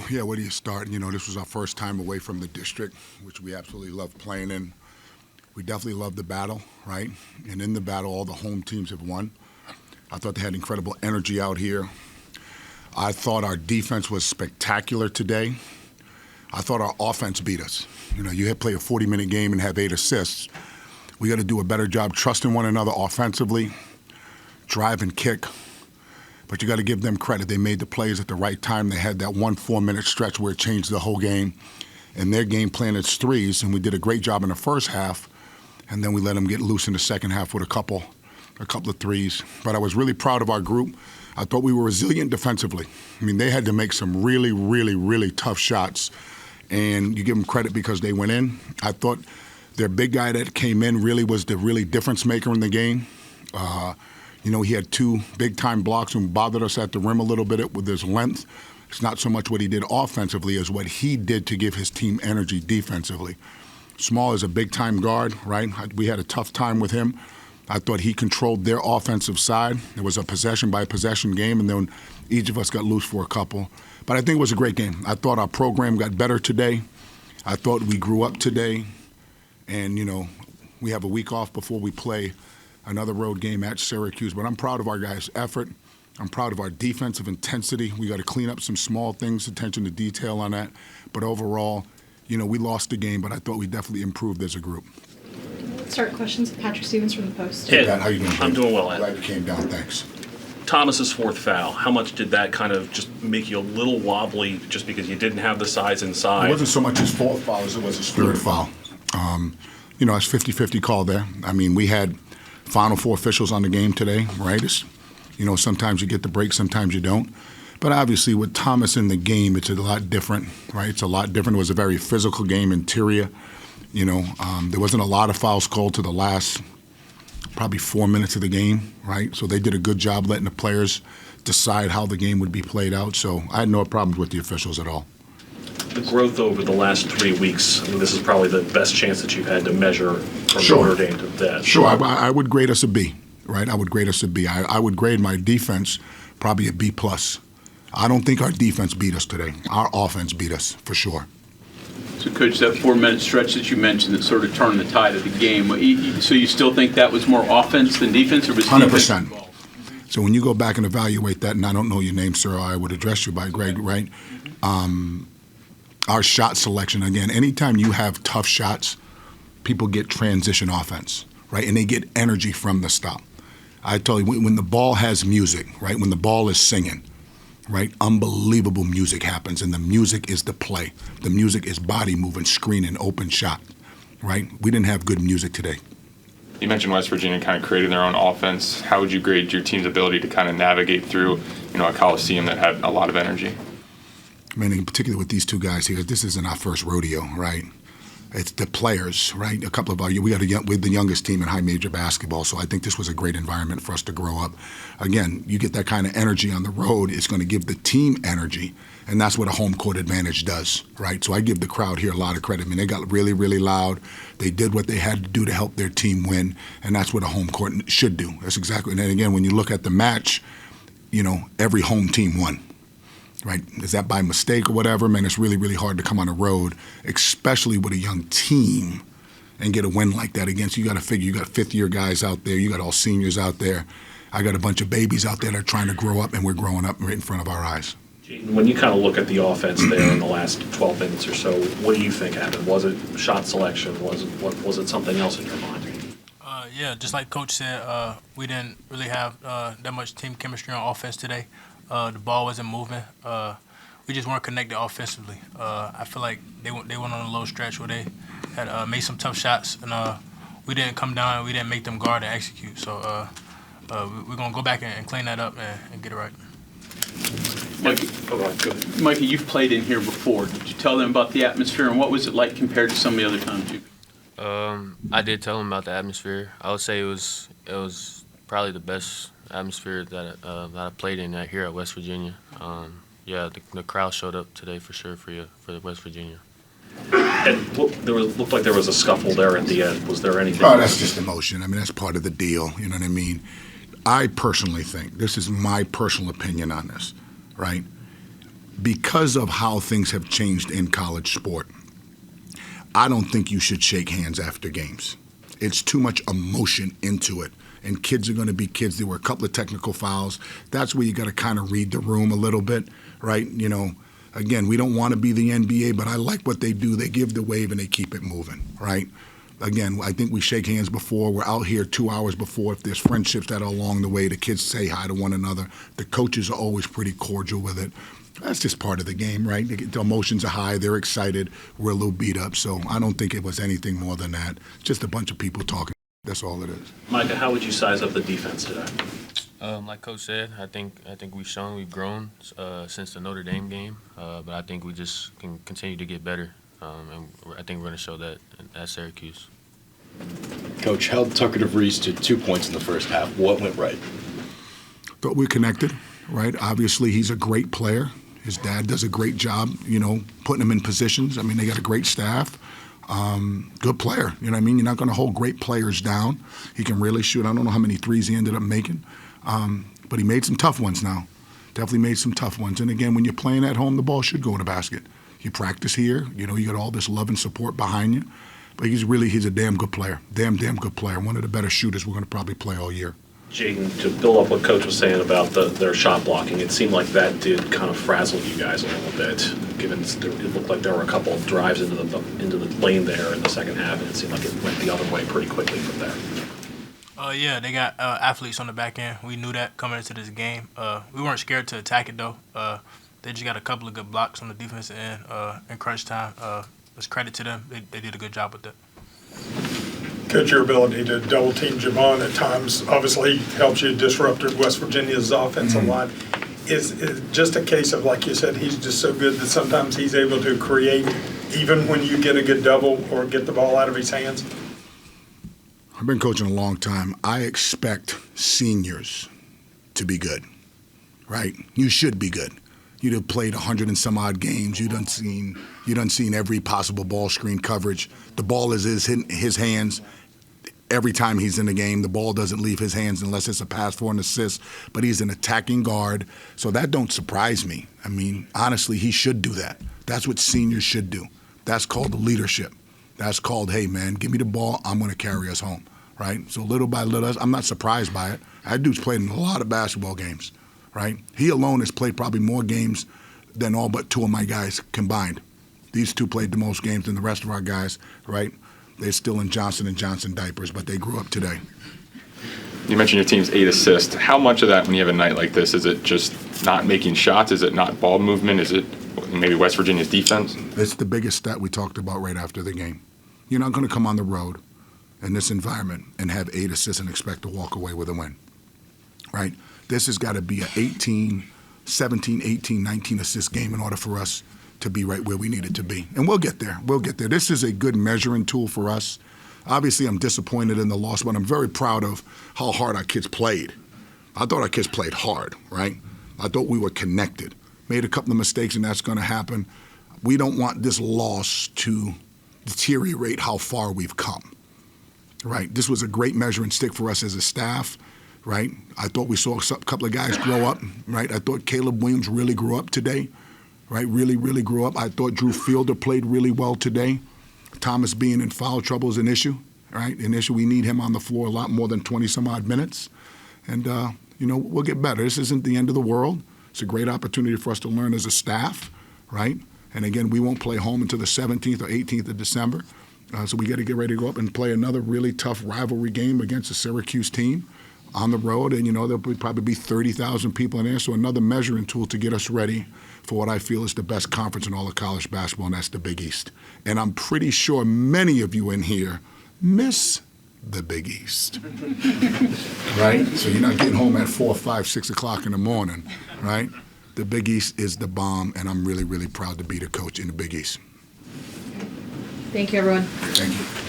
Yeah, where do you start? This was our first time away from the district, which we absolutely love playing in. We definitely love the battle, right? And in the battle, all the home teams have won. I thought they had incredible energy out here. I thought our defense was spectacular today. I thought our offense beat us. You had play a 40-minute game and have 8 assists. We got to do a better job trusting one another offensively, drive and kick. But you got to give them credit. They made the plays at the right time. They had that 4-minute stretch where it changed the whole game. And their game plan is threes, and we did a great job in the first half. And then we let them get loose in the second half with a couple of threes. But I was really proud of our group. I thought we were resilient defensively. They had to make some really, really, really tough shots. And you give them credit because they went in. I thought their big guy that came in really was the really difference maker in the game. He had 2 big-time blocks and bothered us at the rim a little bit with his length. It's not so much what he did offensively as what he did to give his team energy defensively. Small is a big-time guard, right? We had a tough time with him. I thought he controlled their offensive side. It was a possession-by-possession game, and then each of us got loose for a couple. But I think it was a great game. I thought our program got better today. I thought we grew up today. And, we have a week off before we play another road game at Syracuse. But I'm proud of our guys' effort. I'm proud of our defensive intensity. We got to clean up some small things, attention to detail on that. But overall, we lost the game, but I thought we definitely improved as a group. Start questions with Patrick Stevens from the Post. Hey, Pat, how you doing? I'm doing well, Ed. Glad you came down. Thanks. Thomas's 4th foul. How much did that kind of just make you a little wobbly just because you didn't have the size inside? It wasn't so much his 4th foul as it was his 3rd foul. It's 50-50 call there. We had Final Four officials on the game today, right? Sometimes you get the break, sometimes you don't. But obviously with Thomas in the game, it's a lot different, right? It's a lot different. It was a very physical game, interior. There wasn't a lot of fouls called to the last probably 4 minutes of the game, right? So they did a good job letting the players decide how the game would be played out. So I had no problems with the officials at all. The growth over the last 3 weeks, this is probably the best chance that you've had to measure from Sure. Notre Dame to that. Sure, I would grade us a B, right? I would grade us a B. I would grade my defense probably a B+. I don't think our defense beat us today. Our offense beat us, for sure. So, Coach, that 4-minute stretch that you mentioned that sort of turned the tide of the game, so you still think that was more offense than defense, or was 100%. defense involved? So when you go back and evaluate that, and I don't know your name, sir, I would address you by Greg, right? Our shot selection, again, anytime you have tough shots, people get transition offense, right? And they get energy from the stop. I tell you, when the ball has music, right, when the ball is singing, right, unbelievable music happens, and the music is the play. The music is body moving, screening, open shot, right? We didn't have good music today. You mentioned West Virginia kind of created their own offense. How would you grade your team's ability to kind of navigate through, a Coliseum that had a lot of energy? In particular with these 2 guys here, this isn't our first rodeo, right? It's the players, right? A couple of we're the youngest team in high major basketball, so I think this was a great environment for us to grow up. Again, you get that kind of energy on the road, it's going to give the team energy, and that's what a home court advantage does, right? So I give the crowd here a lot of credit. They got really, really loud. They did what they had to do to help their team win, and that's what a home court should do. That's exactly. And then again, when you look at the match, every home team won. Right? Is that by mistake or whatever? Man, it's really, really hard to come on the road, especially with a young team, and get a win like that against you. You got to figure you got 5th-year guys out there. You got all seniors out there. I got a bunch of babies out there that are trying to grow up, and we're growing up right in front of our eyes. When you kind of look at the offense there in the last 12 minutes or so, what do you think happened? Was it shot selection? Was it something else in your mind? Yeah, just like Coach said, we didn't really have that much team chemistry on offense today. The ball wasn't moving. We just weren't connected offensively. I feel like they went on a low stretch where they had made some tough shots, and we didn't come down and we didn't make them guard and execute. So we're going to go back and clean that up and get it right. Mikey, you've played in here before. Did you tell them about the atmosphere, and what was it like compared to some of the other times you've been? I did tell them about the atmosphere. I would say it was probably the best atmosphere that I played in here at West Virginia. The crowd showed up today for sure for the West Virginia. And looked like there was a scuffle there at the end. Was there anything? Oh, that's just emotion. That's part of the deal. You know what I mean? I personally think, this is my personal opinion on this, right? because of how things have changed in college sport, I don't think you should shake hands after games. It's too much emotion into it. And kids are going to be kids. There were a couple of technical fouls. That's where you got to kind of read the room a little bit, right? You know, again, we don't want to be the NBA, but I like what they do. They give the wave and they keep it moving, right? Again, I think we shake hands before. We're out here 2 hours before. If there's friendships that are along the way, the kids say hi to one another. The coaches are always pretty cordial with it. That's just part of the game, right? The emotions are high. They're excited. We're a little beat up. So I don't think it was anything more than that. Just a bunch of people talking. That's all it is. Micah, how would you size up the defense today? Like Coach said, I think we've grown since the Notre Dame game, but I think we just can continue to get better, and I think we're going to show that at Syracuse. Coach held Tucker DeVries to 2 points in the first half. What went right? Thought we connected, right? Obviously, he's a great player. His dad does a great job, you know, putting him in positions. I mean, they got a great staff. Good player, you know what I mean? You're not going to hold great players down. He can really shoot. I don't know how many threes he ended up making, but he made some tough ones now. Definitely made some tough ones. And again, when you're playing at home, the ball should go in the basket. You practice here, you know, you got all this love and support behind you. But he's a damn good player. Damn good player. One of the better shooters we're going to probably play all year. Jaden, to build up what Coach was saying about their shot blocking, it seemed like that did kind of frazzle you guys a little bit, given it looked like there were a couple of drives into the lane there in the second half, and it seemed like it went the other way pretty quickly from there. Yeah, they got athletes on the back end. We knew that coming into this game. We weren't scared to attack it, though. They just got a couple of good blocks on the defensive end in crunch time. Let's credit to them. They did a good job with that. Coach, your ability to double-team Javon at times obviously helps you disrupt West Virginia's offense a lot. Is just a case of, like you said, he's just so good that sometimes he's able to create even when you get a good double or get the ball out of his hands? I've been coaching a long time. I expect seniors to be good, right? You should be good. You'd have played 100 and some odd games. You done seen every possible ball screen coverage. The ball is in his hands every time he's in the game. The ball doesn't leave his hands unless it's a pass for an assist, but he's an attacking guard. So that don't surprise me. I mean, honestly, he should do that. That's what seniors should do. That's called leadership. That's called, hey, man, give me the ball. I'm going to carry us home, right? So little by little, I'm not surprised by it. That dude's played in a lot of basketball games, right? He alone has played probably more games than all but two of my guys combined. These two played the most games than the rest of our guys, right? They're still in Johnson & Johnson diapers, but they grew up today. You mentioned your team's 8 assists. How much of that, when you have a night like this, is it just not making shots? Is it not ball movement? Is it maybe West Virginia's defense? It's the biggest stat we talked about right after the game. You're not going to come on the road in this environment and have 8 assists and expect to walk away with a win, right? This has got to be a 17, 18, 19 assist game in order for us to be right where we need it to be. And we'll get there. We'll get there. This is a good measuring tool for us. Obviously, I'm disappointed in the loss, but I'm very proud of how hard our kids played. I thought our kids played hard, right? I thought we were connected. Made a couple of mistakes, and that's going to happen. We don't want this loss to deteriorate how far we've come, right? This was a great measuring stick for us as a staff, right? I thought we saw a couple of guys grow up, right? I thought Caleb Williams really grew up today, right? Really, really grew up. I thought Drew Fielder played really well today. Thomas being in foul trouble is an issue, right? An issue. We need him on the floor a lot more than 20-some-odd minutes. And, we'll get better. This isn't the end of the world. It's a great opportunity for us to learn as a staff, right? And, again, we won't play home until the 17th or 18th of December. So we got to get ready to go up and play another really tough rivalry game against a Syracuse team on the road. And, there'll probably be 30,000 people in there. So another measuring tool to get us ready for what I feel is the best conference in all of college basketball, and that's the Big East. And I'm pretty sure many of you in here miss the Big East, right? So you're not getting home at 4, 5, 6 o'clock in the morning, right? The Big East is the bomb, and I'm really, really proud to be the coach in the Big East. Thank you, everyone. Thank you.